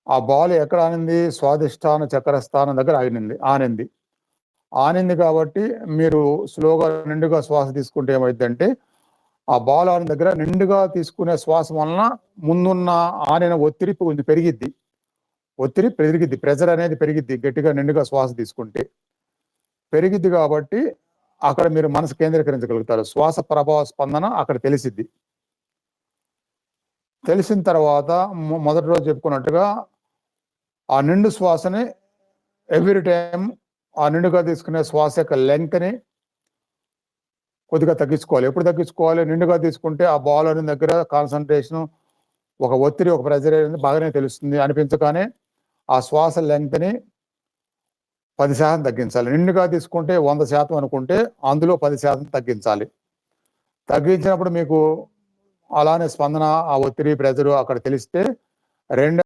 ఆ బాల్ ఎక్కడ ఆనింది? స్వాదిష్టాన చక్ర స్థానం దగ్గర ఆనింది. ఆనింది కాబట్టి మీరు స్లోగా నిండుగా శ్వాస తీసుకుంటే ఏమైద్దంటే, ఆ బాల్ ఆనిన దగ్గర నిండుగా తీసుకునే శ్వాస వలన ముందున్న ఆనిన ఒత్తిడి కొంచెం పెరిగిద్ది. ఒత్తిడి పెరిగిద్ది. ప్రెషర్ అనేది పెరిగిద్ది. గట్టిగా నిండుగా శ్వాస తీసుకుంటే. పెరిగిద్ది కాబట్టి అక్కడ మీరు మనసు కేంద్రీకరించగలుగుతారు. శ్వాస ప్రభావ స్పందన అక్కడ తెలిసిద్ది. తెలిసిన తర్వాత మొదటి రోజు చెప్పుకున్నట్టుగా ఆ నిండు శ్వాసని ఎవ్రీ టైమ్ ఆ నిండుగా తీసుకునే శ్వాస యొక్క లెంగ్త్‌ని కొద్దిగా తగ్గించుకోవాలి. ఎప్పుడు తగ్గించుకోవాలి? నిండుగా తీసుకుంటే ఆ బాల్ అనే దగ్గర కాన్సంట్రేషను, ఒక ఒత్తిడి, ఒక ప్రెషర్ అనేది బాగానే తెలుస్తుంది. అనిపించగానే ఆ శ్వాస లెంగ్త్‌ని 10% తగ్గించాలి. నిండుగా తీసుకుంటే 100% అనుకుంటే అందులో 10% తగ్గించాలి. తగ్గించినప్పుడు మీకు అలానే స్పందన, ఆ ఒత్తిడి, ప్రెషరు అక్కడ తెలిస్తే రెండో